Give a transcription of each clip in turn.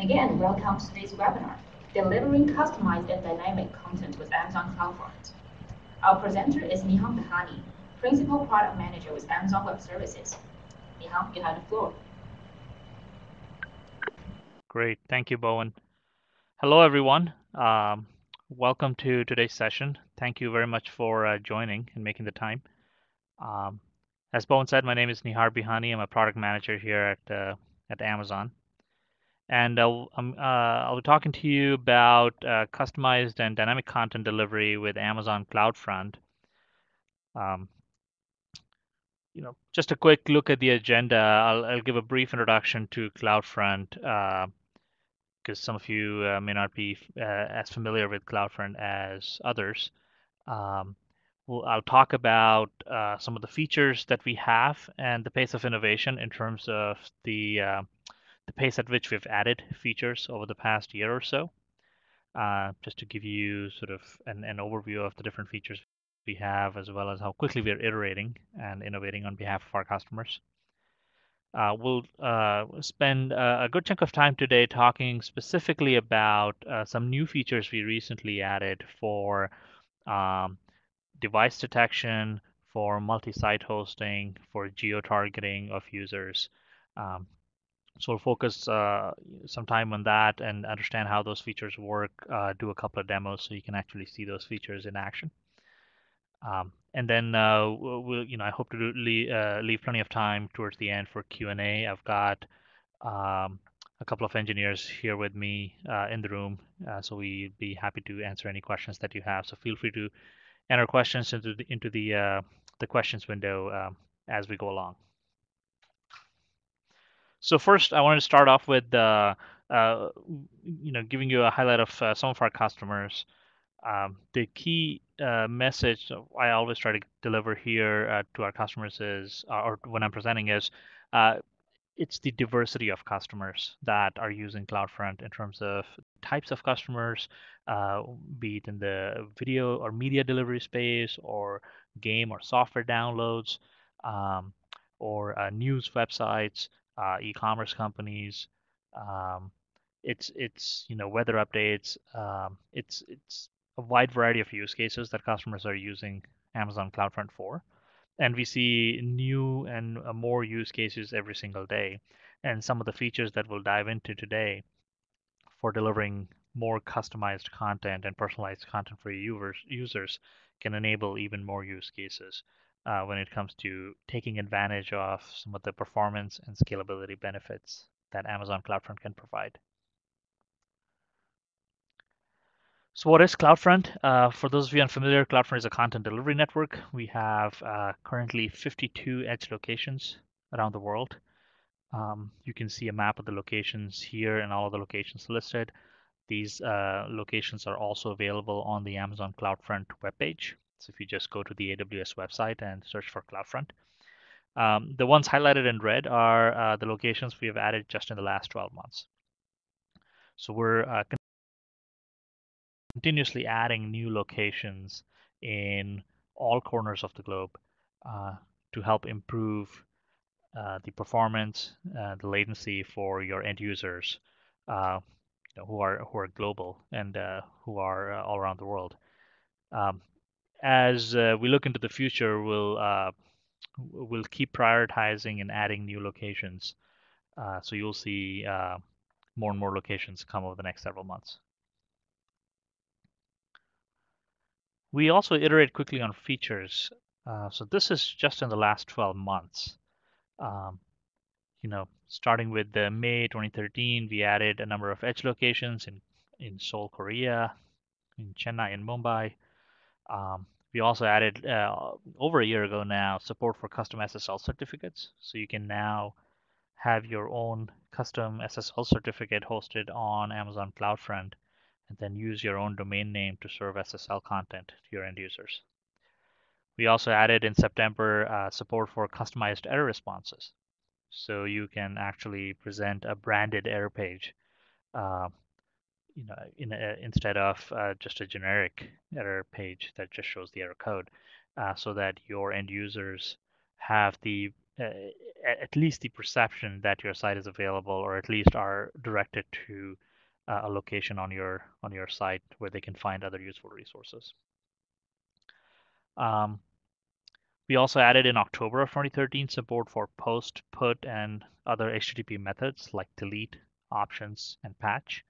And again, welcome to today's webinar, Delivering Customized and Dynamic Content with Amazon CloudFront. Our presenter is Nihan Behani, Principal Product Manager with Amazon Web Services. Nihan, you have the floor. Great. Thank you, Bowen. Hello, everyone. Welcome to today's session. Thank you very much for joining and making the time. As Bowen said, my name is Nihar Bihani. I'm a product manager here at Amazon. And I'll be talking to you about customized and dynamic content delivery with Amazon CloudFront. Just a quick look at the agenda. I'll give a brief introduction to CloudFront because some of you may not be as familiar with CloudFront as others. I'll talk about some of the features that we have and the pace of innovation in terms of the pace at which we've added features over the past year or so, just to give you sort of an overview of the different features we have, as well as how quickly we're iterating and innovating on behalf of our customers. We'll spend a good chunk of time today talking specifically about some new features we recently added for device detection, for multi-site hosting, for geo-targeting of users. So we'll focus some time on that and understand how those features work, do a couple of demos so you can actually see those features in action. And then I hope to leave plenty of time towards the end for Q&A. I've got a couple of engineers here with me in the room, so we'd be happy to answer any questions that you have. So feel free to enter questions into the questions window as we go along. So first, I wanted to start off with giving you a highlight of some of our customers. The key message I always try to deliver here to our customers is, or when I'm presenting is, it's the diversity of customers that are using CloudFront in terms of types of customers, be it in the video or media delivery space, or game or software downloads, or news websites, e-commerce companies. It's weather updates. It's a wide variety of use cases that customers are using Amazon CloudFront for. And we see new and more use cases every single day. And some of the features that we'll dive into today for delivering more customized content and personalized content for users can enable even more use cases when it comes to taking advantage of some of the performance and scalability benefits that Amazon CloudFront can provide. So what is CloudFront? For those of you unfamiliar, CloudFront is a content delivery network. We have currently 52 edge locations around the world. You can see a map of the locations here and all of the locations listed. These locations are also available on the Amazon CloudFront webpage. So if you just go to the AWS website and search for CloudFront. The ones highlighted in red are the locations we have added just in the last 12 months. So we're continuously adding new locations in all corners of the globe to help improve the performance, the latency for your end users who are global and who are all around the world. As we look into the future, we'll keep prioritizing and adding new locations. So you'll see more and more locations come over the next several months. We also iterate quickly on features. So this is just in the last 12 months. Starting with May 2013, we added a number of edge locations in Seoul, Korea, in Chennai and Mumbai. We also added, over a year ago now, support for custom SSL certificates. So you can now have your own custom SSL certificate hosted on Amazon CloudFront, and then use your own domain name to serve SSL content to your end users. We also added in September support for customized error responses. So you can actually present a branded error page instead of just a generic error page that just shows the error code, so that your end users have the at least the perception that your site is available, or at least are directed to a location on your site where they can find other useful resources. We also added in October of 2013 support for post, put, and other HTTP methods like delete, options, and patch.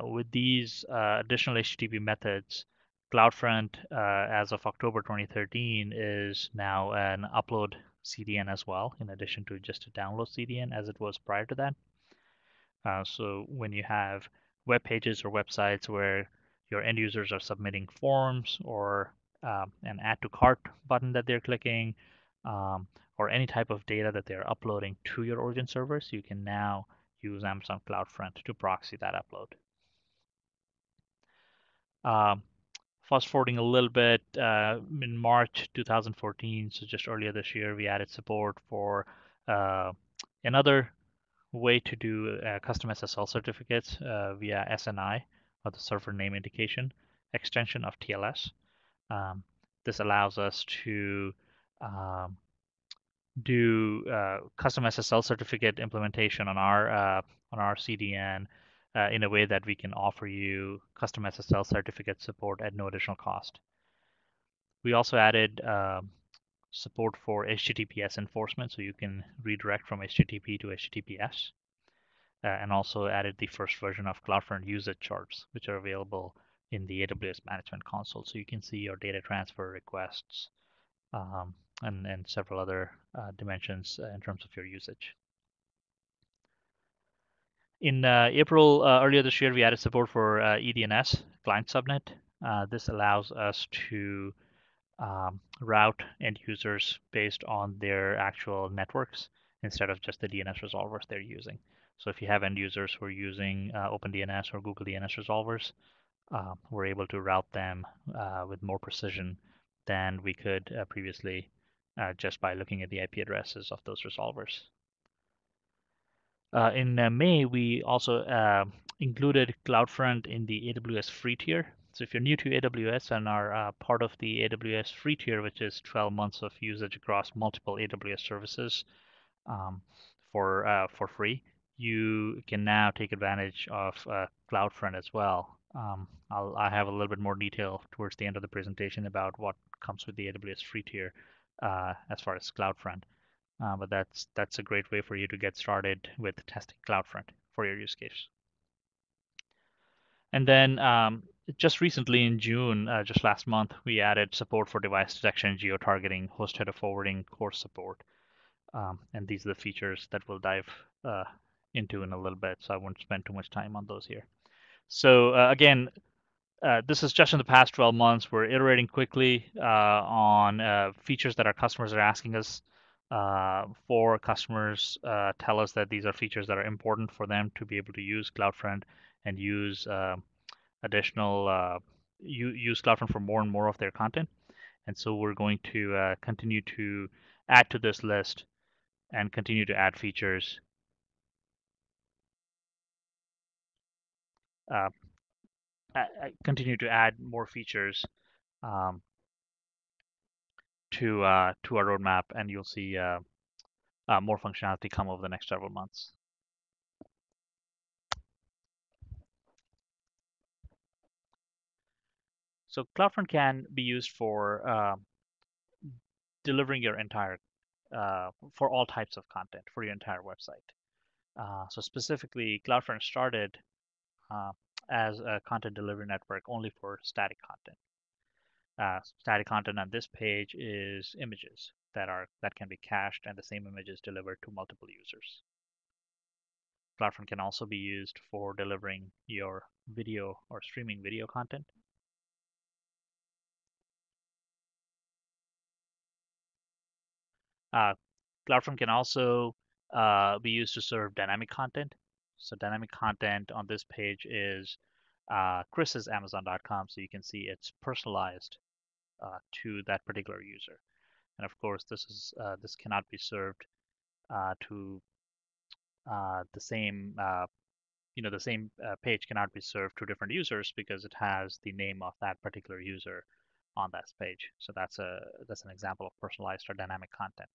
With these additional HTTP methods, CloudFront, as of October 2013, is now an upload CDN as well, in addition to just a download CDN as it was prior to that. So when you have web pages or websites where your end users are submitting forms or an add to cart button that they're clicking, or any type of data that they're uploading to your origin servers, you can now use Amazon CloudFront to proxy that upload. Fast forwarding a little bit, in March 2014, so just earlier this year, we added support for another way to do custom SSL certificates via SNI, or the server name indication, extension of TLS. This allows us to do custom SSL certificate implementation on our CDN in a way that we can offer you custom SSL certificate support at no additional cost. We also added support for HTTPS enforcement, so you can redirect from HTTP to HTTPS, and also added the first version of CloudFront usage charts, which are available in the AWS Management Console, so you can see your data transfer requests and several other dimensions in terms of your usage. In April earlier this year, we added support for EDNS, client subnet. This allows us to route end users based on their actual networks instead of just the DNS resolvers they're using. So if you have end users who are using OpenDNS or Google DNS resolvers, we're able to route them with more precision than we could previously just by looking at the IP addresses of those resolvers. In May, we also included CloudFront in the AWS free tier. So if you're new to AWS and are part of the AWS free tier, which is 12 months of usage across multiple AWS services for free, you can now take advantage of CloudFront as well. I have a little bit more detail towards the end of the presentation about what comes with the AWS free tier as far as CloudFront. But that's a great way for you to get started with testing CloudFront for your use case. And then just recently in June, just last month, we added support for device detection, geo-targeting, host header forwarding, course support. And these are the features that we'll dive into in a little bit, so I won't spend too much time on those here. So again, this is just in the past 12 months. We're iterating quickly on features that our customers are asking us for. Customers tell us that these are features that are important for them to be able to use CloudFront and use use CloudFront for more and more of their content. And so we're going to continue to add to this list and continue to add features continue to add more features to our roadmap, and you'll see more functionality come over the next several months. So CloudFront can be used for delivering your entire, for all types of content for your entire website. So specifically, CloudFront started as a content delivery network only for static content. Static content on this page is images that can be cached, and the same images delivered to multiple users. CloudFront can also be used for delivering your video or streaming video content. CloudFront can also be used to serve dynamic content. So dynamic content on this page is Chris's Amazon.com, so you can see it's personalized to that particular user. And of course, this cannot be served to the same the same page cannot be served to different users because it has the name of that particular user on that page. So that's an example of personalized or dynamic content.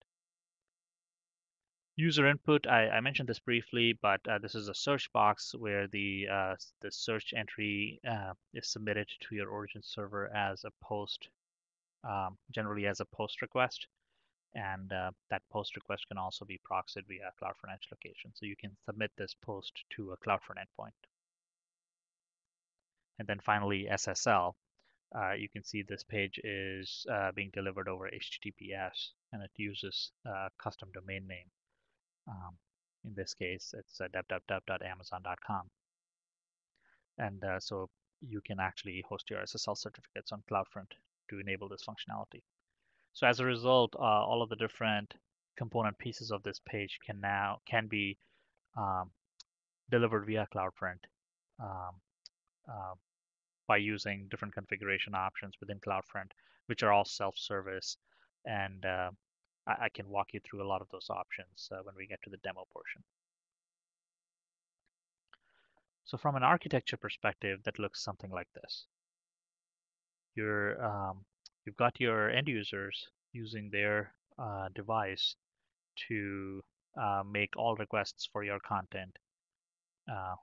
User input, I mentioned this briefly, but this is a search box where the search entry is submitted to your origin server as a post, generally as a post request. And that post request can also be proxied via CloudFront Edge location. So you can submit this post to a CloudFront endpoint. And then finally, SSL. You can see this page is being delivered over HTTPS, and it uses a custom domain name. In this case, it's www.amazon.com. And so you can actually host your SSL certificates on CloudFront to enable this functionality. So as a result, all of the different component pieces of this page can be delivered via CloudFront um, uh, by using different configuration options within CloudFront, which are all self-service. And I can walk you through a lot of those options when we get to the demo portion. So from an architecture perspective, that looks something like this. You've got your end users using their device to make all requests for your content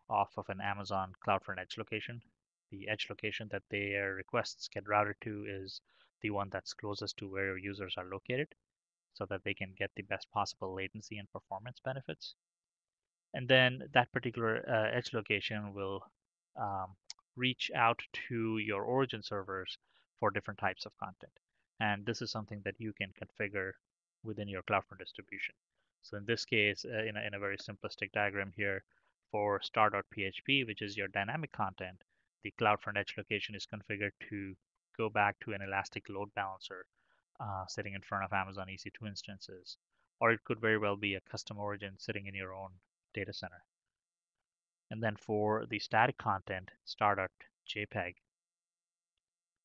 off of an Amazon CloudFront Edge location. The edge location that their requests get routed to is the one that's closest to where your users are located so that they can get the best possible latency and performance benefits. And then that particular edge location will um, reach out to your origin servers for different types of content. And this is something that you can configure within your CloudFront distribution. So in this case, in a very simplistic diagram here, for star.php, which is your dynamic content, the CloudFront edge location is configured to go back to an elastic load balancer sitting in front of Amazon EC2 instances. Or it could very well be a custom origin sitting in your own data center. And then for the static content, star.jpg,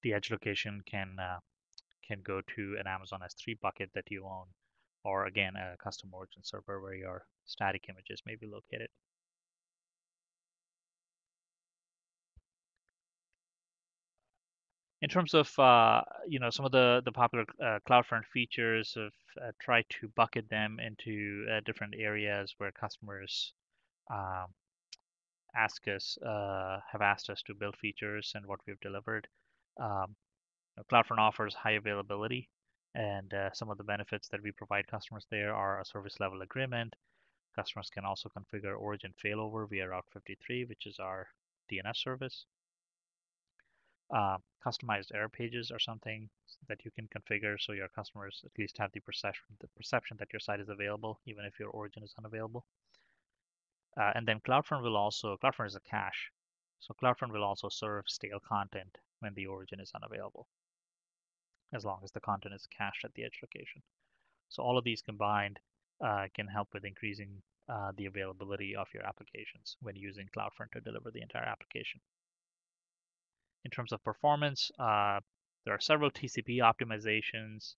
the edge location can go to an Amazon S3 bucket that you own, or again, a custom origin server where your static images may be located. In terms of some of the popular CloudFront features, have tried to bucket them into different areas where customers um, have asked us to build features and what we've delivered. Um, CloudFront offers high availability, and some of the benefits that we provide customers there are a service level agreement. Customers can also configure origin failover via Route 53, which is our DNS service. Customized error pages are something that you can configure so your customers at least have the perception that your site is available, even if your origin is unavailable. And then CloudFront is a cache. So CloudFront will also serve stale content when the origin is unavailable, as long as the content is cached at the edge location. So all of these combined can help with increasing the availability of your applications when using CloudFront to deliver the entire application. In terms of performance, there are several TCP optimizations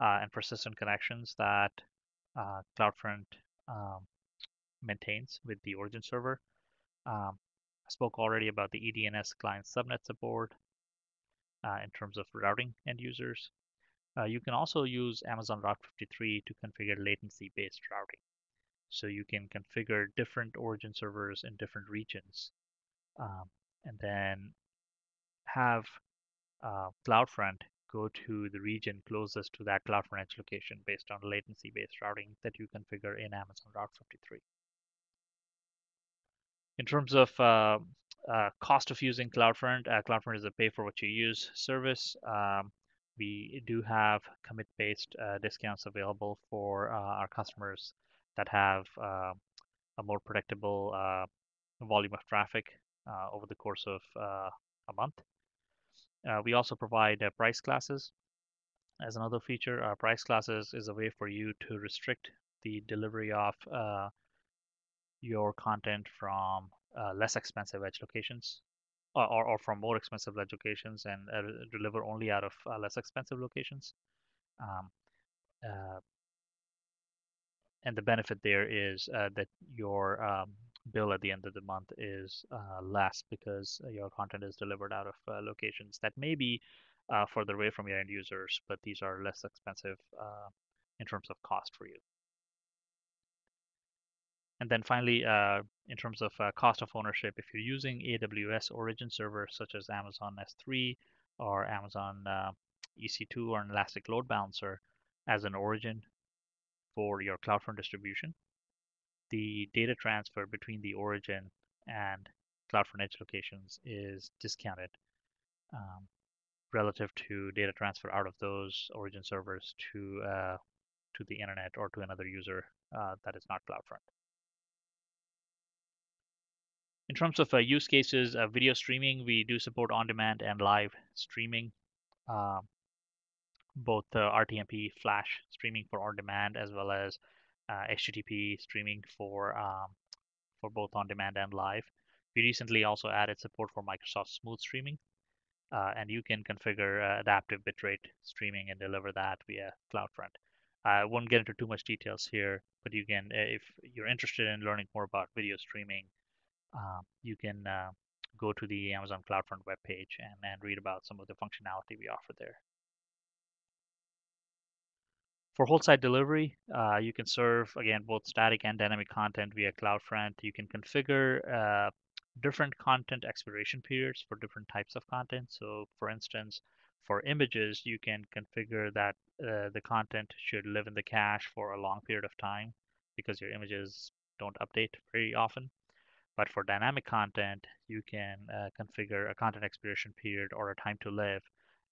and persistent connections that CloudFront maintains with the origin server. I spoke already about the EDNS client subnet support in terms of routing end users. You can also use Amazon Route 53 to configure latency-based routing. So you can configure different origin servers in different regions, and then have CloudFront go to the region closest to that CloudFront edge location based on latency-based routing that you configure in Amazon Route 53. In terms of cost of using CloudFront, CloudFront is a pay-for-what-you-use service. We do have commit-based discounts available for our customers that have a more predictable volume of traffic over the course of a month. We also provide price classes as another feature. Price classes is a way for you to restrict the delivery of your content from less expensive edge locations or from more expensive edge locations and deliver only out of less expensive locations. Um, and the benefit there is that your bill at the end of the month is less because your content is delivered out of locations that may be further away from your end users, but these are less expensive in terms of cost for you. And then finally, in terms of cost of ownership, if you're using AWS origin servers such as Amazon S3 or Amazon EC2 or an Elastic Load Balancer as an origin for your CloudFront distribution, the data transfer between the origin and CloudFront edge locations is discounted um, relative to data transfer out of those origin servers to the internet or to another user that is not CloudFront. In terms of use cases, video streaming, we do support on-demand and live streaming, um, both RTMP flash streaming for on-demand as well as HTTP streaming for both on-demand and live. We recently also added support for Microsoft Smooth Streaming, and you can configure adaptive bitrate streaming and deliver that via CloudFront. I won't get into too much details here, but you can, if you're interested in learning more about video streaming, you can go to the Amazon CloudFront webpage and read about some of the functionality we offer there. For whole site delivery, you can serve, again, both static and dynamic content via CloudFront. You can configure different content expiration periods for different types of content. So for instance, for images, you can configure that the content should live in the cache for a long period of time because your images don't update very often. But for dynamic content, you can configure a content expiration period or a time to live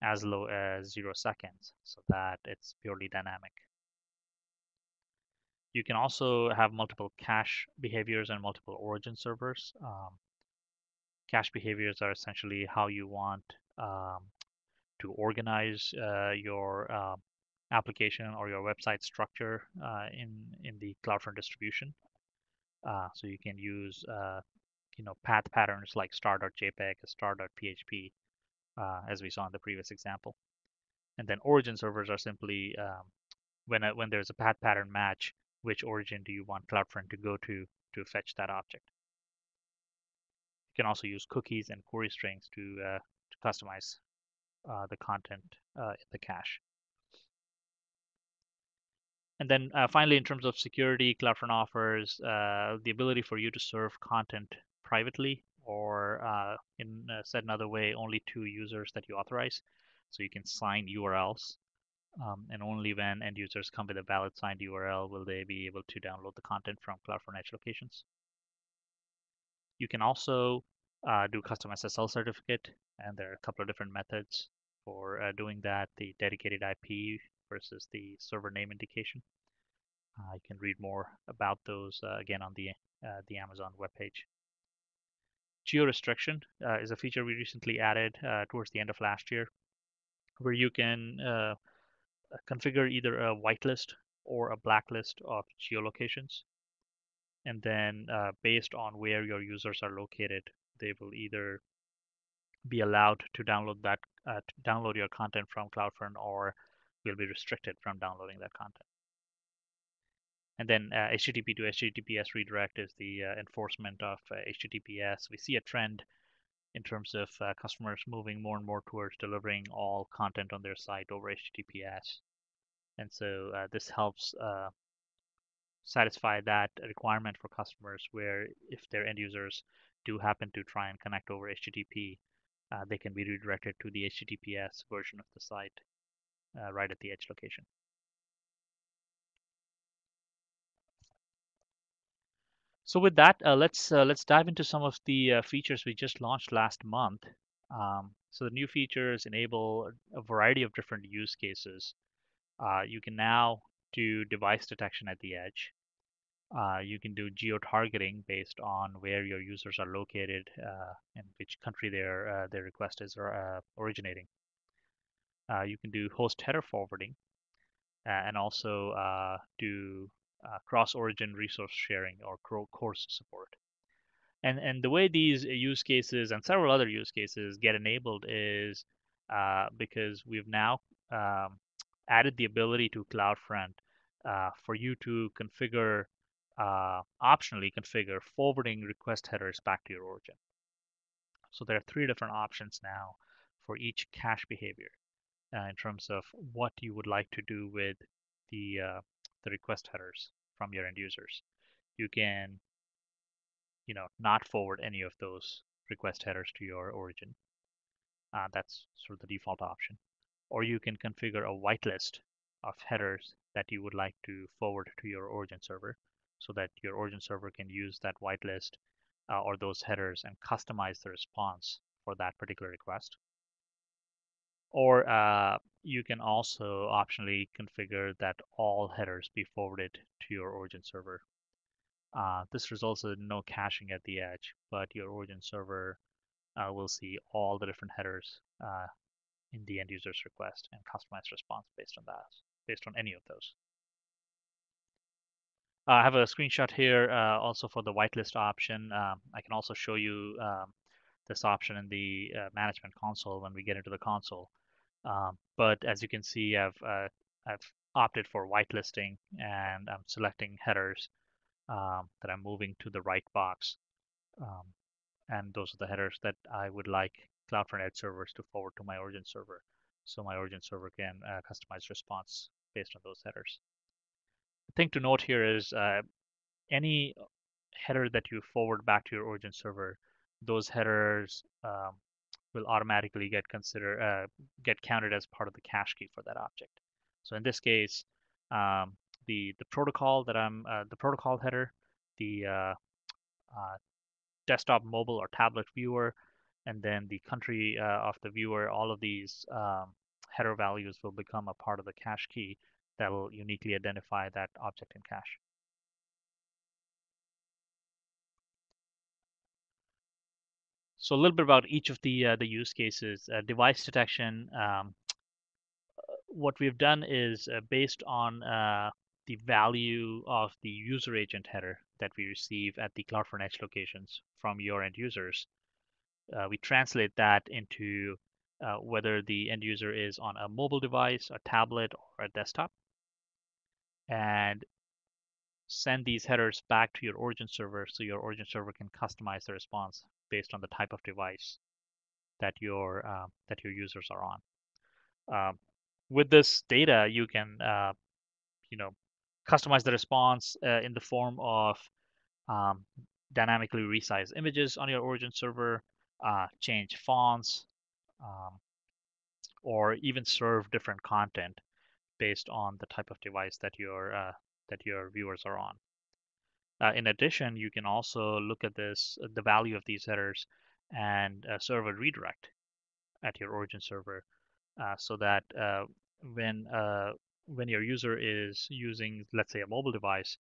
as low as 0 seconds so that it's purely dynamic. You can also have multiple cache behaviors and multiple origin servers. Cache behaviors are essentially how you want to organize your application or your website structure in the CloudFront distribution. So you can use path patterns like star.jpg, star.php, as we saw in the previous example. And then origin servers are simply when there's a path pattern match, which origin do you want CloudFront to go to fetch that object. You can also use cookies and query strings to customize the content in the cache. And then finally, in terms of security, CloudFront offers the ability for you to serve content privately or said another way, only to users that you authorize. So you can sign URLs, and only when end users come with a valid signed URL will they be able to download the content from CloudFront Edge locations. You can also do custom SSL certificate, and there are a couple of different methods for doing that, the dedicated IP versus the server name indication. You can read more about those again on the Amazon webpage. Geo-restriction is a feature we recently added towards the end of last year, where you can configure either a whitelist or a blacklist of geolocations. And then based on where your users are located, they will either be allowed to download your content from CloudFront or will be restricted from downloading that content. And then HTTP to HTTPS redirect is the enforcement of HTTPS. We see a trend in terms of customers moving more and more towards delivering all content on their site over HTTPS. And so this helps satisfy that requirement for customers where if their end users do happen to try and connect over HTTP, they can be redirected to the HTTPS version of the site right at the edge location. So with that, let's dive into some of the features we just launched last month. So the new features enable a variety of different use cases. You can now do device detection at the edge. You can do geo-targeting based on where your users are located and which country their request is originating. You can do host header forwarding and also do cross-origin resource sharing or course support. And the way these use cases and several other use cases get enabled is because we've now added the ability to CloudFront for you to configure, optionally configure forwarding request headers back to your origin. So there are 3 different options now for each cache behavior in terms of what you would like to do with the request headers from your end users. you can, not forward any of those request headers to your origin. That's sort of the default option. Or you can configure a whitelist of headers that you would like to forward to your origin server so that your origin server can use that whitelist or those headers and customize the response for that particular request. Or you can also optionally configure that all headers be forwarded to your origin server. This results in no caching at the edge, but your origin server will see all the different headers in the end user's request and customize response based on that, based on any of those. I have a screenshot here also for the whitelist option. I can also show you this option in the management console when we get into the console. But as you can see, I've opted for whitelisting, and I'm selecting headers that I'm moving to the right box. And those are the headers that I would like CloudFront Edge servers to forward to my origin server. So my origin server can customize response based on those headers. The thing to note here is any header that you forward back to your origin server, those headers will automatically get counted as part of the cache key for that object. So in this case, the protocol that the protocol header, the desktop, mobile, or tablet viewer, and then the country of the viewer, all of these header values will become a part of the cache key that will uniquely identify that object in cache. So a little bit about each of the use cases. Device detection. What we've done is based on the value of the user agent header that we receive at the CloudFront Edge locations from your end users. We translate that into whether the end user is on a mobile device, a tablet, or a desktop, and send these headers back to your origin server so your origin server can customize the response based on the type of device that your users are on. With this data, you can customize the response in the form of dynamically resize images on your origin server, change fonts, or even serve different content based on the type of device that your viewers are on. In addition, you can also look at the value of these headers, and serve a redirect at your origin server, so that when your user is using, let's say, a mobile device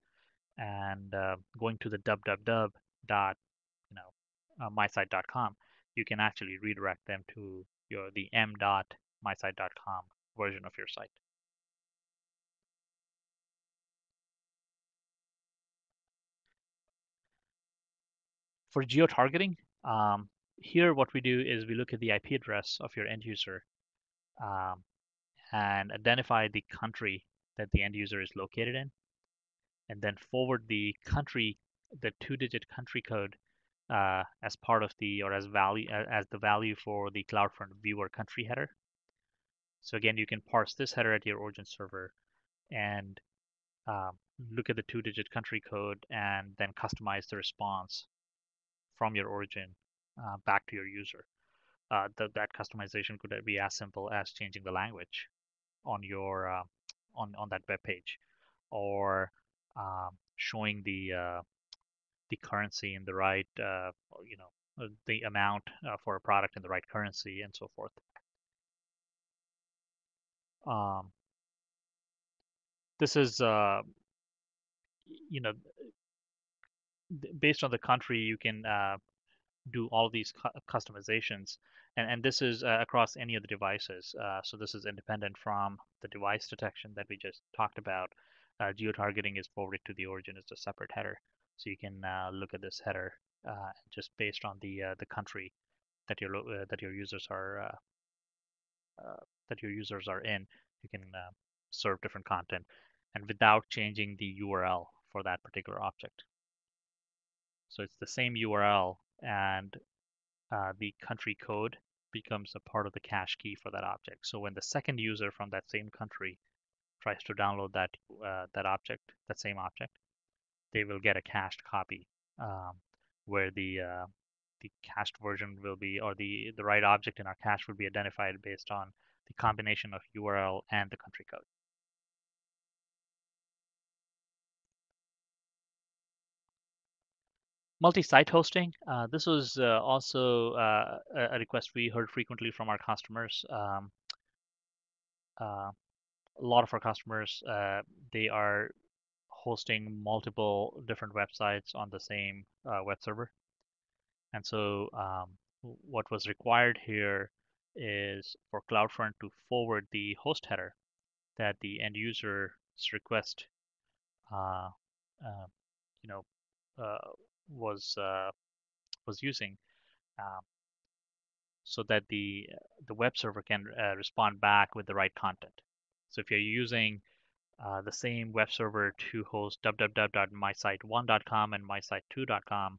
and going to the www.mysite.com, you can actually redirect them to the m.mysite.com version of your site. For geo-targeting, here what we do is we look at the IP address of your end user and identify the country that the end user is located in, and then forward the two-digit country code as part of as the value for the CloudFront viewer country header. So again, you can parse this header at your origin server and look at the two-digit country code and then customize the response from your origin back to your user. That customization could be as simple as changing the language on your on that web page, or showing the currency in the right, the amount for a product in the right currency, and so forth. This is, based on the country, you can do all these customizations, and this is across any of the devices. So this is independent from the device detection that we just talked about. Geo-targeting is forwarded to the origin as a separate header, so you can look at this header just based on the country that your users are in. You can serve different content, and without changing the URL for that particular object. So it's the same URL, and the country code becomes a part of the cache key for that object. So when the second user from that same country tries to download that same object, they will get a cached copy where the cached version will be, or the right object in our cache will be identified based on the combination of URL and the country code. Multi-site hosting. This was also a request we heard frequently from our customers. A lot of our customers, they are hosting multiple different websites on the same web server. And so what was required here is for CloudFront to forward the host header that the end user's request uh, uh, you know, uh, was using, um, so that the web server can respond back with the right content. So if you're using the same web server to host www.mysite1.com and mysite2.com,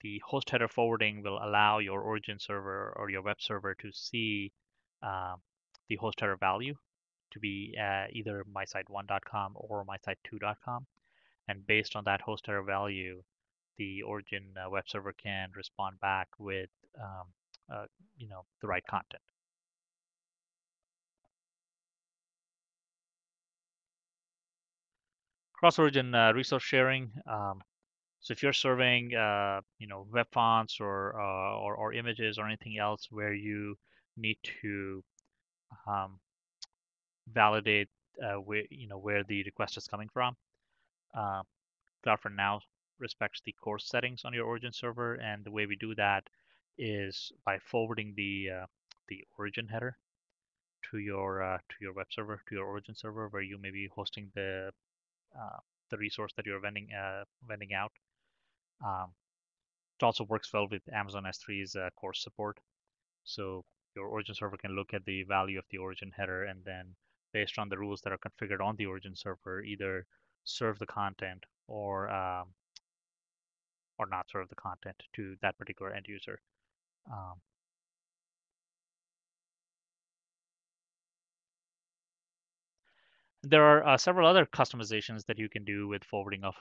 the host header forwarding will allow your origin server or your web server to see uh, the host header value to be either mysite1.com or mysite2.com. And based on that host header value, the origin web server can respond back with the right content. Cross-origin resource sharing. So if you're serving, web fonts or images or anything else where you need to validate where the request is coming from, CloudFront now respects the course settings on your origin server, and the way we do that is by forwarding the origin header to your web server, to your origin server, where you may be hosting the resource that you're vending out. It also works well with Amazon S3's course support. So your origin server can look at the value of the origin header, and then based on the rules that are configured on the origin server, either serve the content or not serve the content to that particular end user. There are several other customizations that you can do with forwarding of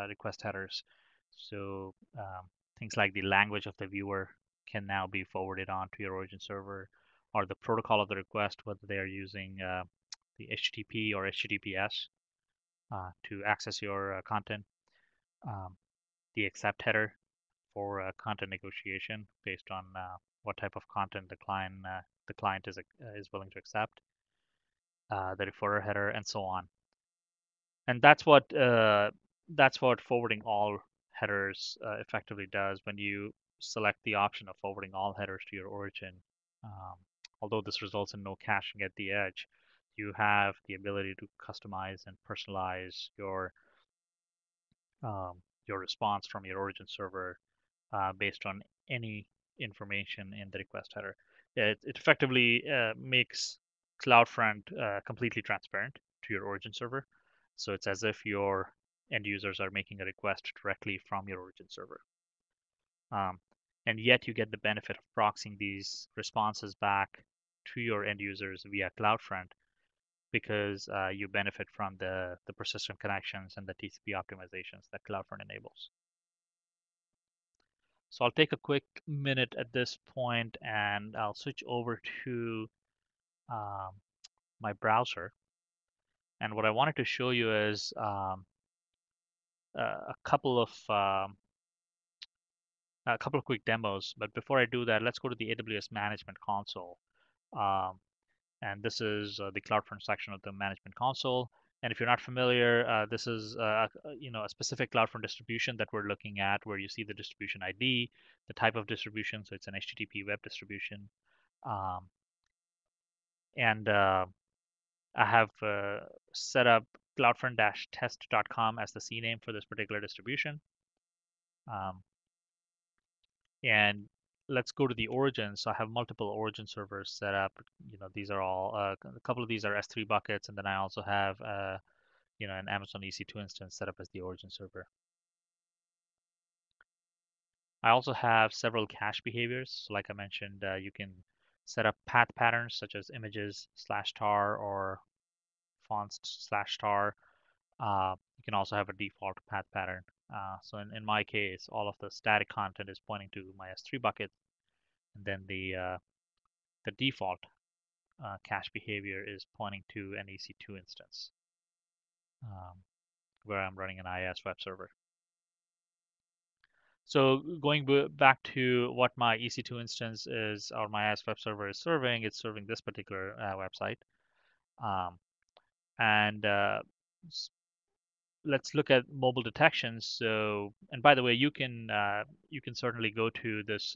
request headers. So things like the language of the viewer can now be forwarded on to your origin server, or the protocol of the request, whether they are using the HTTP or HTTPS to access your content. The accept header for content negotiation based on what type of content the client is willing to accept. The referrer header, and so on. And that's what forwarding all headers effectively does when you select the option of forwarding all headers to your origin. Although this results in no caching at the edge, you have the ability to customize and personalize your response from your origin server based on any information in the request header. It effectively makes CloudFront completely transparent to your origin server. So it's as if your end users are making a request directly from your origin server. And yet you get the benefit of proxying these responses back to your end users via CloudFront, because you benefit from the persistent connections and the TCP optimizations that CloudFront enables. So I'll take a quick minute at this point, and I'll switch over to my browser. And what I wanted to show you is a couple of quick demos. But before I do that, let's go to the AWS Management Console. And this is the CloudFront section of the Management Console. And if you're not familiar, this is a specific CloudFront distribution that we're looking at, where you see the distribution ID, the type of distribution, so it's an HTTP web distribution. And I have set up cloudfront-test.com as the CNAME for this particular distribution. And let's go to the origin. So I have multiple origin servers set up. These are all a couple of these are S3 buckets, and then I also have an Amazon EC2 instance set up as the origin server. I also have several cache behaviors. So like I mentioned, you can set up path patterns such as images /tar or fonts/star. You can also have a default path pattern. So in my case, all of the static content is pointing to my S3 bucket, and then the default cache behavior is pointing to an EC2 instance where I'm running an IaaS web server. So going back to what my EC2 instance is, or my IaaS web server is serving, it's serving this particular website. And let's look at mobile detection. So, and by the way, you can certainly go to this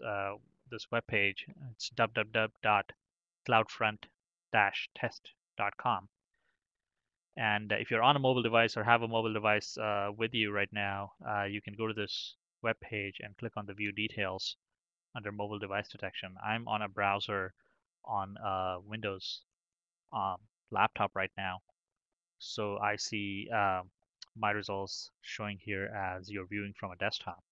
this web page. It's www.cloudfront-test.com. And if you're on a mobile device or have a mobile device with you right now, you can go to this web page and click on the View Details under Mobile Device Detection. I'm on a browser on Windows laptop right now, so I see my results showing here as you're viewing from a desktop.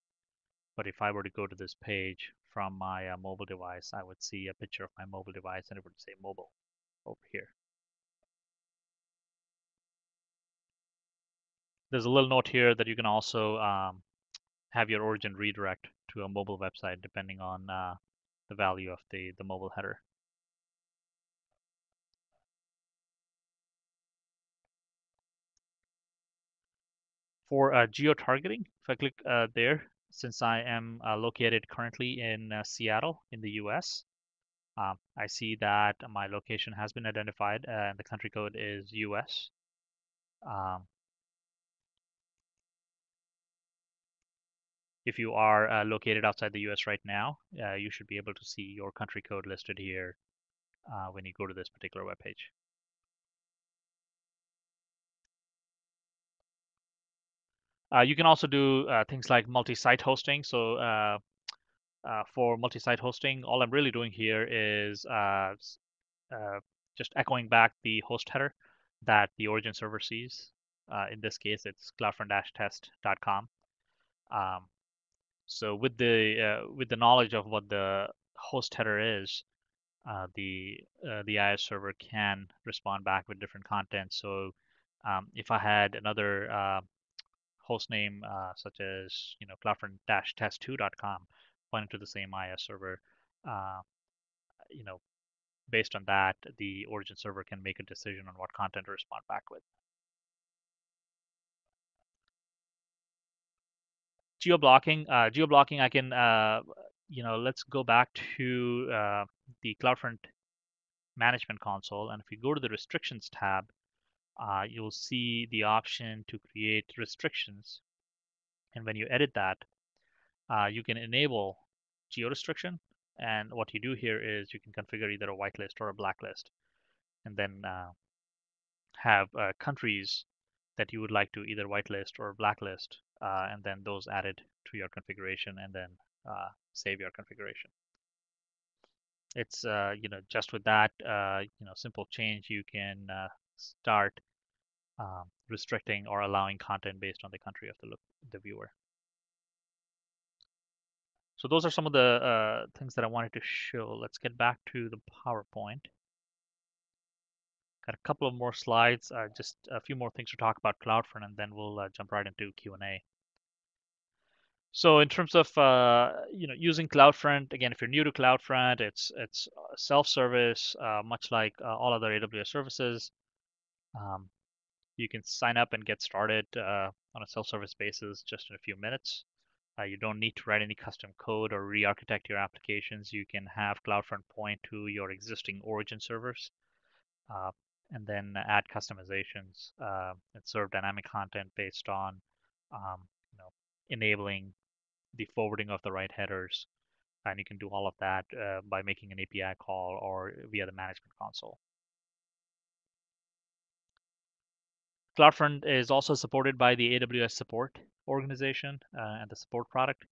But if I were to go to this page from my mobile device, I would see a picture of my mobile device and it would say mobile over here. There's a little note here that you can also have your origin redirect to a mobile website depending on the value of the mobile header. For geo-targeting, if I click there, since I am located currently in Seattle in the US, I see that my location has been identified and the country code is US. If you are located outside the US right now, you should be able to see your country code listed here when you go to this particular web page. You can also do things like multi-site hosting. So for multi-site hosting, all I'm really doing here is just echoing back the host header that the origin server sees. In this case, it's cloudfront-test.com. So with the knowledge of what the host header is, the IaaS server can respond back with different content. So if I had another host name such as cloudfront-test2.com pointing to the same IaaS server, based on that, the origin server can make a decision on what content to respond back with. Geo-blocking, I can, let's go back to the CloudFront Management Console, and if you go to the Restrictions tab, you'll see the option to create restrictions. And when you edit that, you can enable geo-restriction. And what you do here is you can configure either a whitelist or a blacklist, and then have countries that you would like to either whitelist or blacklist, and then those added to your configuration, and then save your configuration. It's just with that simple change, you can start restricting or allowing content based on the country of the viewer. So those are some of the things that I wanted to show. Let's get back to the PowerPoint. Got a couple of more slides, just a few more things to talk about CloudFront, and then we'll jump right into Q&A. So in terms of using CloudFront, again, if you're new to CloudFront, it's self-service, much like all other AWS services. You can sign up and get started on a self-service basis just in a few minutes. You don't need to write any custom code or re-architect your applications. You can have CloudFront point to your existing origin servers, and then add customizations and serve dynamic content based on enabling the forwarding of the right headers. And you can do all of that by making an API call or via the management console. CloudFront is also supported by the AWS support organization and the support product.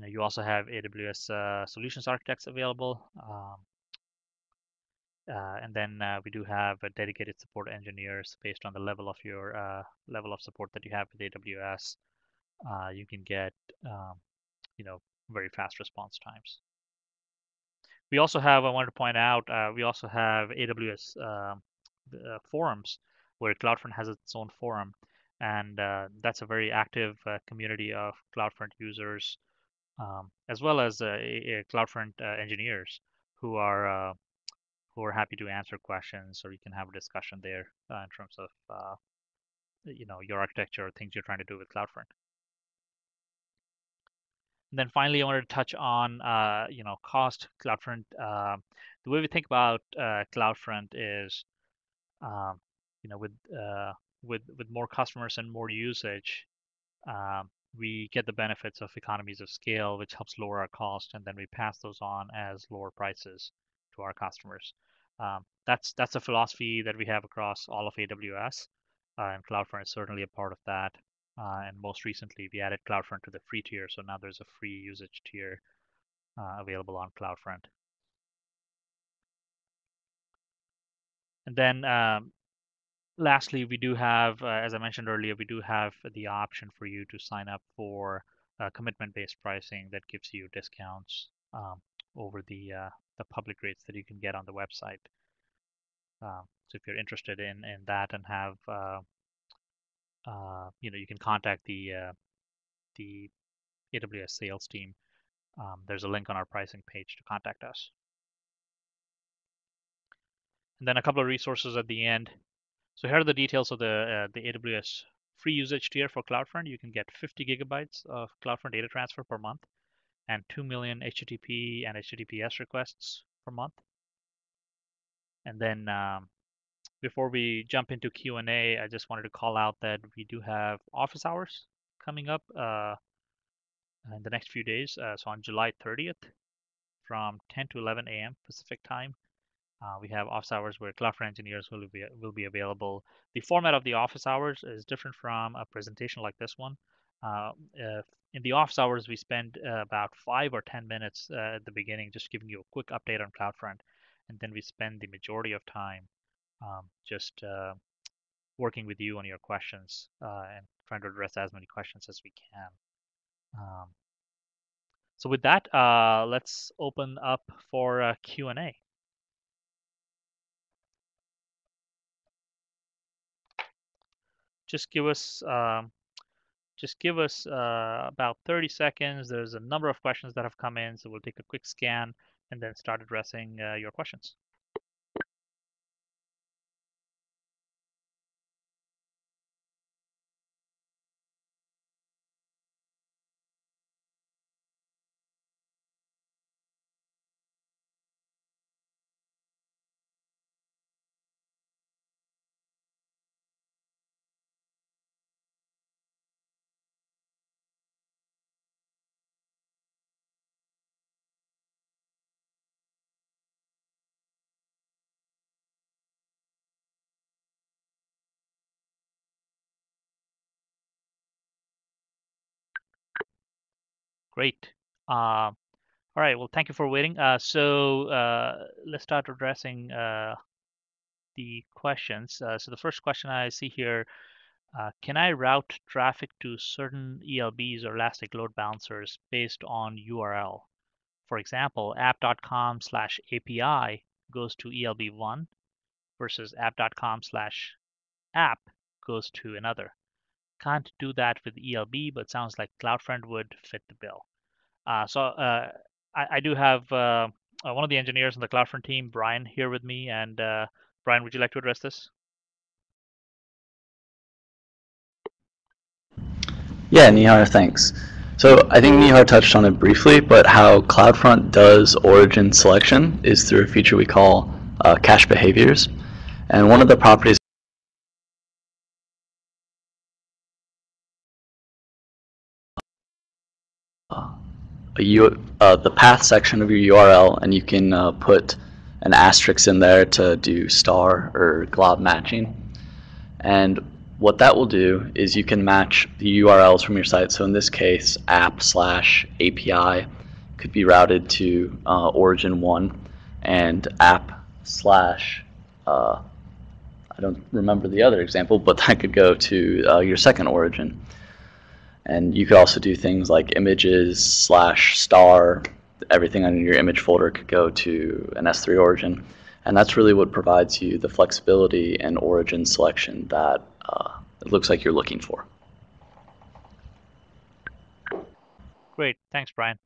You also have AWS solutions architects available. And then we do have dedicated support engineers based on the level of your level of support that you have with AWS. You can get very fast response times. We also have, I wanted to point out, we also have AWS forums, where CloudFront has its own forum, and that's a very active community of CloudFront users, as well as CloudFront engineers who are happy to answer questions, or you can have a discussion there in terms of your architecture, things you're trying to do with CloudFront. And then finally, I wanted to touch on cost. CloudFront. The way we think about CloudFront is with more customers and more usage, we get the benefits of economies of scale, which helps lower our cost, and then we pass those on as lower prices to our customers. That's a philosophy that we have across all of AWS, and CloudFront is certainly a part of that. And most recently, we added CloudFront to the free tier, so now there's a free usage tier available on CloudFront. And then lastly, we do have, as I mentioned earlier, we do have the option for you to sign up for commitment-based pricing that gives you discounts over the public rates that you can get on the website. So if you're interested in that and have, you can contact the AWS sales team. There's a link on our pricing page to contact us. And then a couple of resources at the end. So here are the details of the AWS free usage tier for CloudFront. You can get 50 gigabytes of CloudFront data transfer per month and 2 million HTTP and HTTPS requests per month. And then before we jump into Q&A, I just wanted to call out that we do have office hours coming up in the next few days. So on July 30th, from 10 to 11 a.m. Pacific time, we have office hours where CloudFront engineers will be available. The format of the office hours is different from a presentation like this one. In the office hours, we spend about 5 or 10 minutes at the beginning just giving you a quick update on CloudFront, and then we spend the majority of time just working with you on your questions and trying to address as many questions as we can. So with that, let's open up for Q&A. Just give us about 30 seconds. There's a number of questions that have come in, so we'll take a quick scan and then start addressing your questions. Great. All right. Well, thank you for waiting. So let's start addressing the questions. So the first question I see here, can I route traffic to certain ELBs or elastic load balancers based on URL? For example, app.com/API goes to ELB1 versus app.com/app goes to another. Can't do that with ELB, but sounds like CloudFront would fit the bill. So I do have one of the engineers on the CloudFront team, Brian, here with me. And Brian, would you like to address this? Yeah, Nihar, thanks. So I think Nihar touched on it briefly, but how CloudFront does origin selection is through a feature we call cache behaviors. And one of the properties the path section of your URL, and you can put an asterisk in there to do star or glob matching. And what that will do is you can match the URLs from your site. So in this case, app/API could be routed to origin 1, and app/ I don't remember the other example, but that could go to your second origin. And you could also do things like images/star. Everything on your image folder could go to an S3 origin. And that's really what provides you the flexibility and origin selection that it looks like you're looking for. Great, thanks, Brian.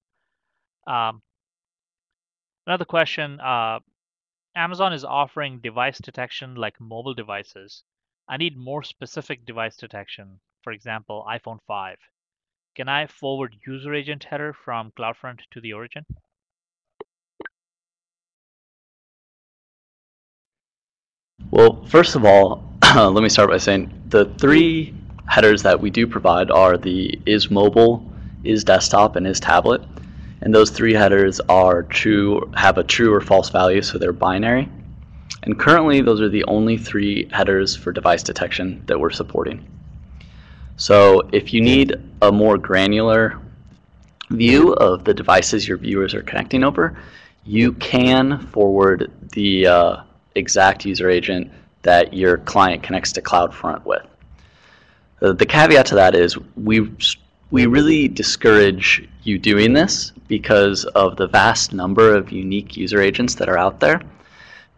Another question, Amazon is offering device detection like mobile devices. I need more specific device detection, for example, iPhone 5. Can I forward user agent header from CloudFront to the origin? Well, first of all, let me start by saying the 3 headers that we do provide are the is mobile, is desktop, and is tablet. And those 3 headers are have a true or false value, so they're binary. And currently, those are the only 3 headers for device detection that we're supporting. So if you need a more granular view of the devices your viewers are connecting over, you can forward the exact user agent that your client connects to CloudFront with. The caveat to that is we really discourage you doing this because of the vast number of unique user agents that are out there.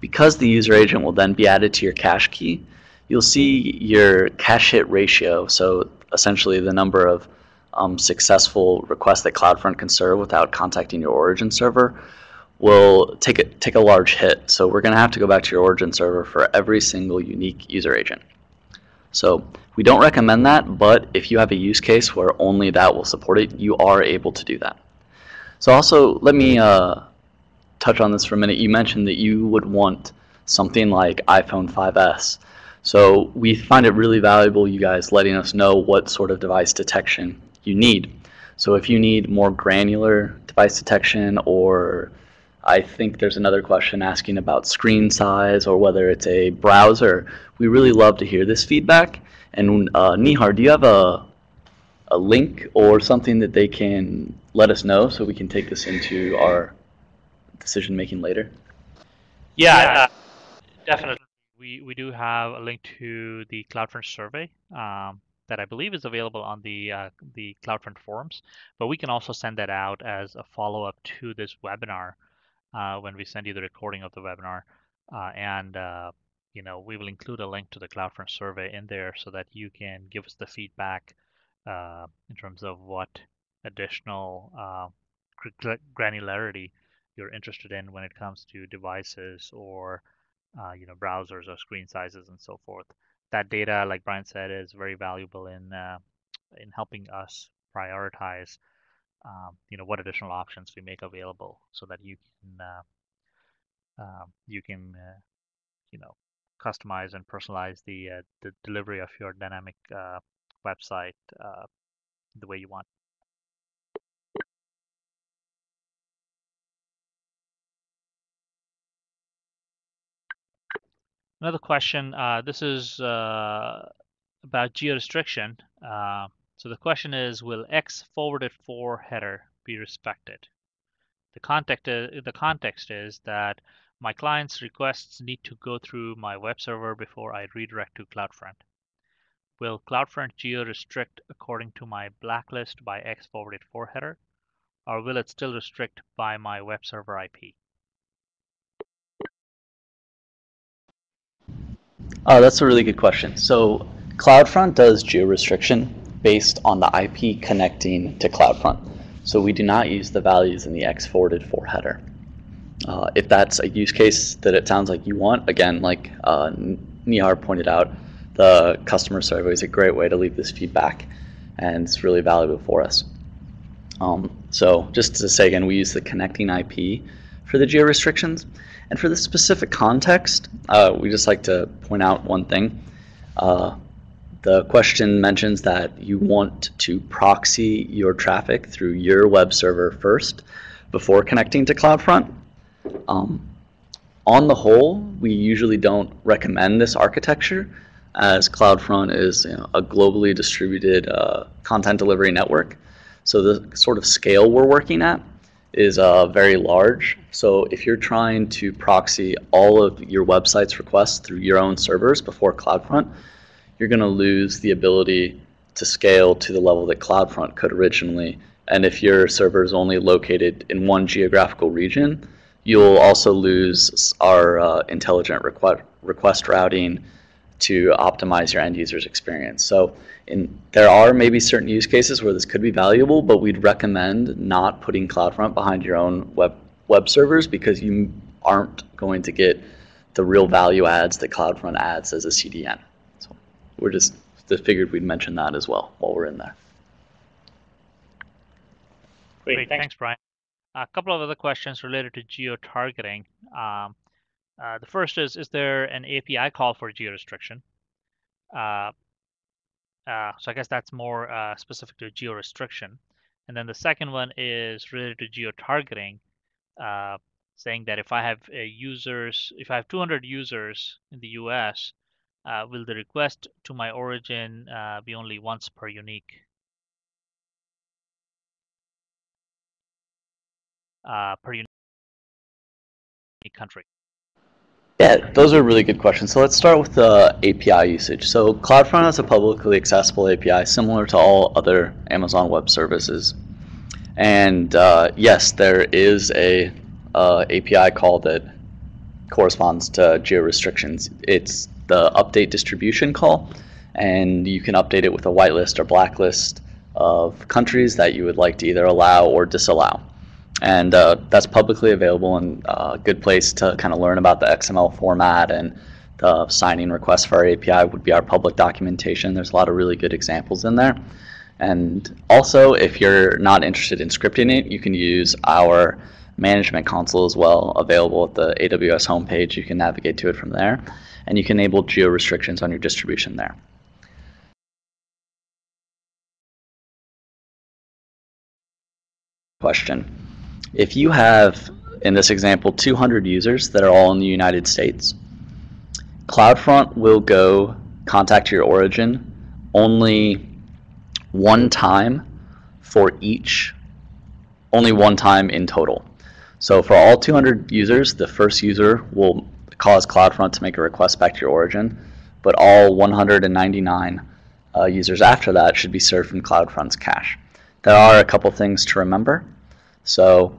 Because the user agent will then be added to your cache key, you'll see your cache hit ratio, so essentially the number of successful requests that CloudFront can serve without contacting your origin server, will take a large hit. So we're going to have to go back to your origin server for every single unique user agent. So we don't recommend that, but if you have a use case where only that will support it, you are able to do that. So also, let me touch on this for a minute. You mentioned that you would want something like iPhone 5S. So we find it really valuable, you guys letting us know what sort of device detection you need. So if you need more granular device detection, or I think there's another question asking about screen size or whether it's a browser, we really love to hear this feedback. And Nihar, do you have a link or something that they can let us know so we can take this into our decision making later? Yeah, definitely. We do have a link to the CloudFront survey that I believe is available on the CloudFront forums, but we can also send that out as a follow-up to this webinar when we send you the recording of the webinar, and we will include a link to the CloudFront survey in there so that you can give us the feedback in terms of what additional granularity you're interested in when it comes to devices or browsers or screen sizes and so forth. That data, like Brian said, is very valuable in helping us prioritize what additional options we make available so that you can customize and personalize the delivery of your dynamic website the way you want. Another question, this is about geo-restriction. So the question is, will X forwarded for header be respected? The context is that my client's requests need to go through my web server before I redirect to CloudFront. Will CloudFront geo-restrict according to my blacklist by X forwarded for header, or will it still restrict by my web server IP? That's a really good question. So CloudFront does geo-restriction based on the IP connecting to CloudFront. So we do not use the values in the X forwarded for header. If that's a use case that it sounds like you want, again, like Nihar pointed out, the customer survey is a great way to leave this feedback, and it's really valuable for us. So just to say again, we use the connecting IP for the geo-restrictions. And for this specific context, we just like to point out one thing. The question mentions that you want to proxy your traffic through your web server first before connecting to CloudFront. On the whole, we usually don't recommend this architecture, as CloudFront is a globally distributed content delivery network. So the sort of scale we're working at is very large. So if you're trying to proxy all of your website's requests through your own servers before CloudFront, you're going to lose the ability to scale to the level that CloudFront could originally. And if your server is only located in one geographical region, you'll also lose our intelligent request routing to optimize your end user's experience. So there are maybe certain use cases where this could be valuable, but we'd recommend not putting CloudFront behind your own web servers, because you aren't going to get the real value adds that CloudFront adds as a CDN. So we're just figured we'd mention that as well while we're in there. Great, thanks, Brian. A couple of other questions related to geo-targeting. The first is there an API call for geo-restriction? So I guess that's more specific to geo-restriction. And then the second one is related to geo-targeting, saying that if I have 200 users in the US, will the request to my origin be only once per unique country? Yeah, those are really good questions. So let's start with the API usage. So CloudFront is a publicly accessible API similar to all other Amazon Web Services. And yes, there is a API call that corresponds to geo-restrictions. It's the update distribution call, and you can update it with a whitelist or blacklist of countries that you would like to either allow or disallow. And that's publicly available, and a good place to kind of learn about the XML format and the signing request for our API would be our public documentation. There's a lot of really good examples in there. And also, if you're not interested in scripting it, you can use our management console as well, available at the AWS homepage. You can navigate to it from there, and you can enable geo restrictions on your distribution there. Question. If you have, in this example, 200 users that are all in the United States, CloudFront will go contact your origin only one time for each, only one time in total. So for all 200 users, the first user will cause CloudFront to make a request back to your origin, but all 199 users after that should be served from CloudFront's cache. There are a couple things to remember. So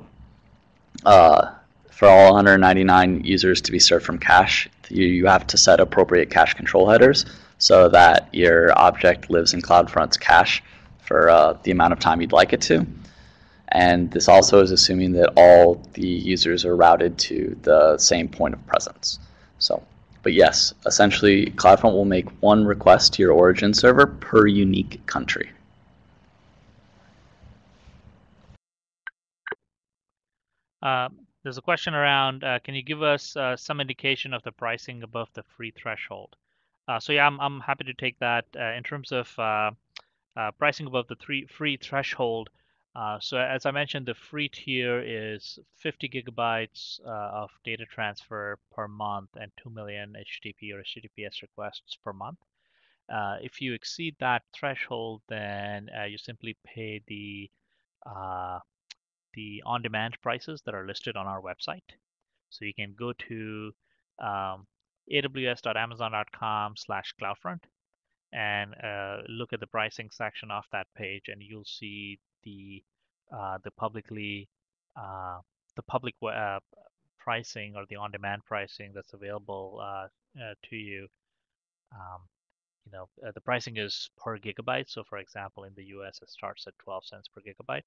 for all 199 users to be served from cache, you have to set appropriate cache control headers so that your object lives in CloudFront's cache for the amount of time you'd like it to. And this also is assuming that all the users are routed to the same point of presence. So, but yes, essentially CloudFront will make one request to your origin server per unique country. There's a question around, can you give us some indication of the pricing above the free threshold? So yeah, I'm happy to take that. In terms of pricing above the free threshold, so as I mentioned, the free tier is 50 gigabytes of data transfer per month and 2 million HTTP or HTTPS requests per month. If you exceed that threshold, then you simply pay the on-demand prices that are listed on our website. So you can go to aws.amazon.com/CloudFront and look at the pricing section of that page, and you'll see the public pricing or the on-demand pricing that's available to you. The pricing is per gigabyte. So for example, in the US, it starts at 12 cents per gigabyte.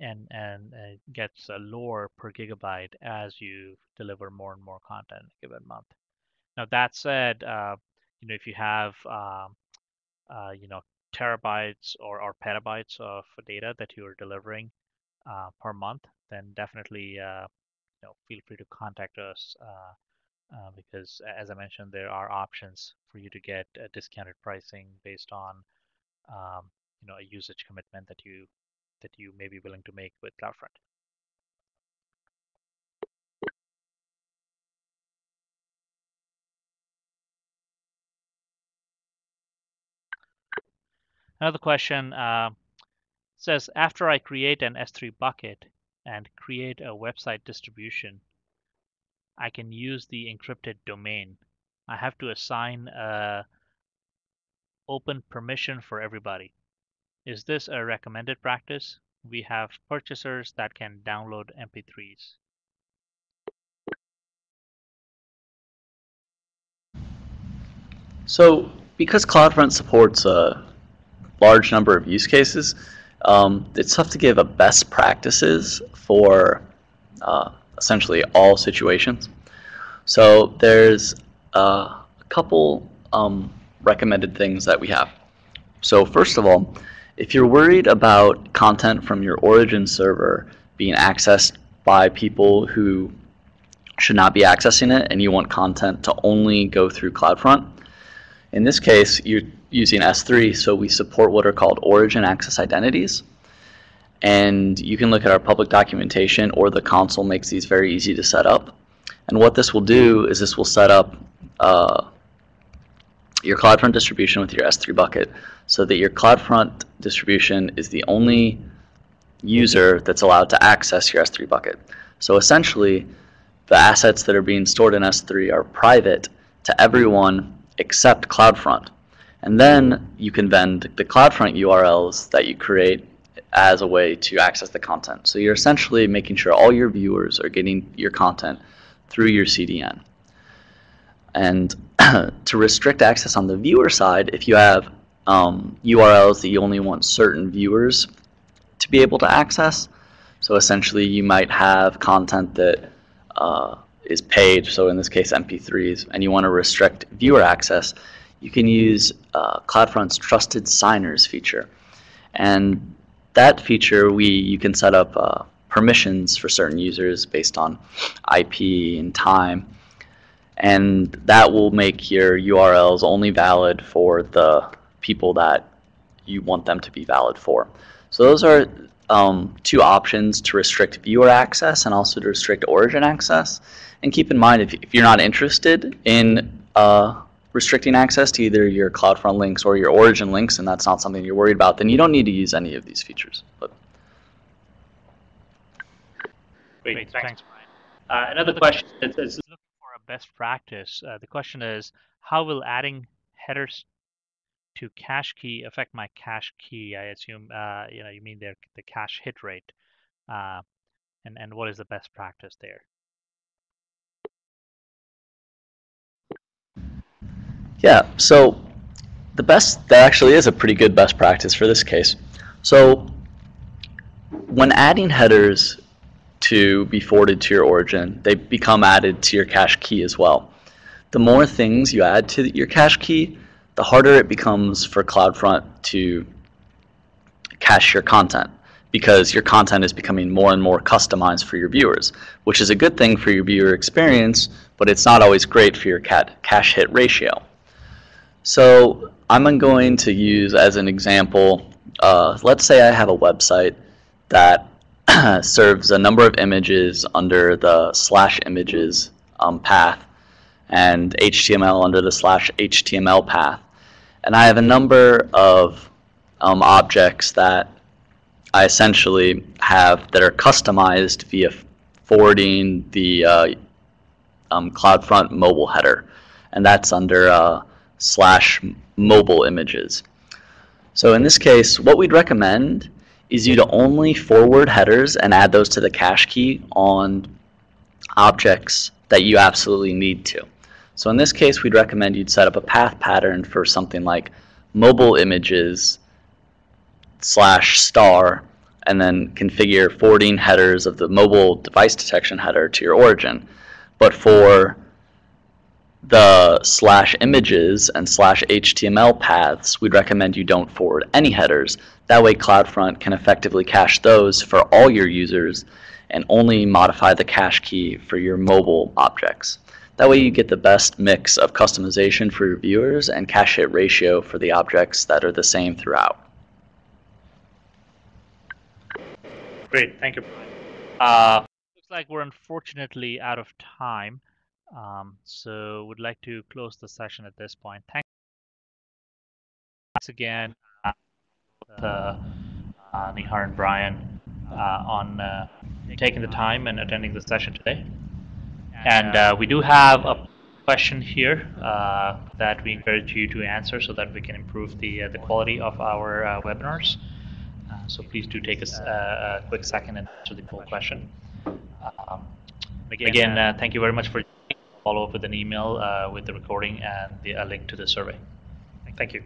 And gets lower per gigabyte as you deliver more and more content in a given month. Now that said, if you have terabytes or petabytes of data that you are delivering per month, then definitely feel free to contact us because, as I mentioned, there are options for you to get discounted pricing based on a usage commitment that you may be willing to make with CloudFront. Another question says, after I create an S3 bucket and create a website distribution, I can use the encrypted domain. I have to assign open permission for everybody. Is this a recommended practice? we have purchasers that can download MP3s. So because CloudFront supports a large number of use cases, it's tough to give a best practices for essentially all situations. So there's a couple recommended things that we have. So first of all, if you're worried about content from your origin server being accessed by people who should not be accessing it, and you want content to only go through CloudFront, in this case, you're using S3, so we support what are called origin access identities. And you can look at our public documentation, or the console makes these very easy to set up. And what this will do is this will set up your CloudFront distribution with your S3 bucket, so that your CloudFront distribution is the only user that's allowed to access your S3 bucket. So essentially, the assets that are being stored in S3 are private to everyone except CloudFront. And then you can vend the CloudFront URLs that you create as a way to access the content. So you're essentially making sure all your viewers are getting your content through your CDN. And to restrict access on the viewer side, if you have URLs that you only want certain viewers to be able to access, so essentially you might have content that is paid, so in this case MP3s, and you want to restrict viewer access, you can use CloudFront's Trusted Signers feature. And that feature, you can set up permissions for certain users based on IP and time, and that will make your URLs only valid for the people that you want them to be valid for. So those are two options to restrict viewer access and also to restrict origin access. And keep in mind, if you're not interested in restricting access to either your CloudFront links or your origin links, and that's not something you're worried about, then you don't need to use any of these features. Great, thanks, Brian. Another question is looking for a best practice. The question is, how will adding headers to cache key affect my cache key? I assume you mean the cache hit rate, and what is the best practice there? Yeah, so that actually is a pretty good best practice for this case. So when adding headers to be forwarded to your origin, they become added to your cache key as well. The more things you add to your cache key, the harder it becomes for CloudFront to cache your content, because your content is becoming more and more customized for your viewers, which is a good thing for your viewer experience, but it's not always great for your cache hit ratio. So I'm going to use as an example, let's say I have a website that serves a number of images under the /images path and HTML under the /HTML path. And I have a number of objects that I essentially have that are customized via forwarding the CloudFront mobile header, and that's under /mobile images. So in this case, what we'd recommend is you to only forward headers and add those to the cache key on objects that you absolutely need to. So in this case, we'd recommend you'd set up a path pattern for something like mobile images /star, and then configure forwarding headers of the mobile device detection header to your origin. But for the /images and /HTML paths, we'd recommend you don't forward any headers. That way CloudFront can effectively cache those for all your users and only modify the cache key for your mobile objects. That way you get the best mix of customization for your viewers and cache hit ratio for the objects that are the same throughout. Great, thank you, Brian. Looks like we're unfortunately out of time, so would like to close the session at this point. Thanks again, Nihar and Brian, on taking the time and attending the session today. And we do have a question here that we encourage you to answer so that we can improve the quality of our webinars. So please do take a quick second and answer the poll question. Again, thank you very much for follow up with an email with the recording and a link to the survey. Thank you.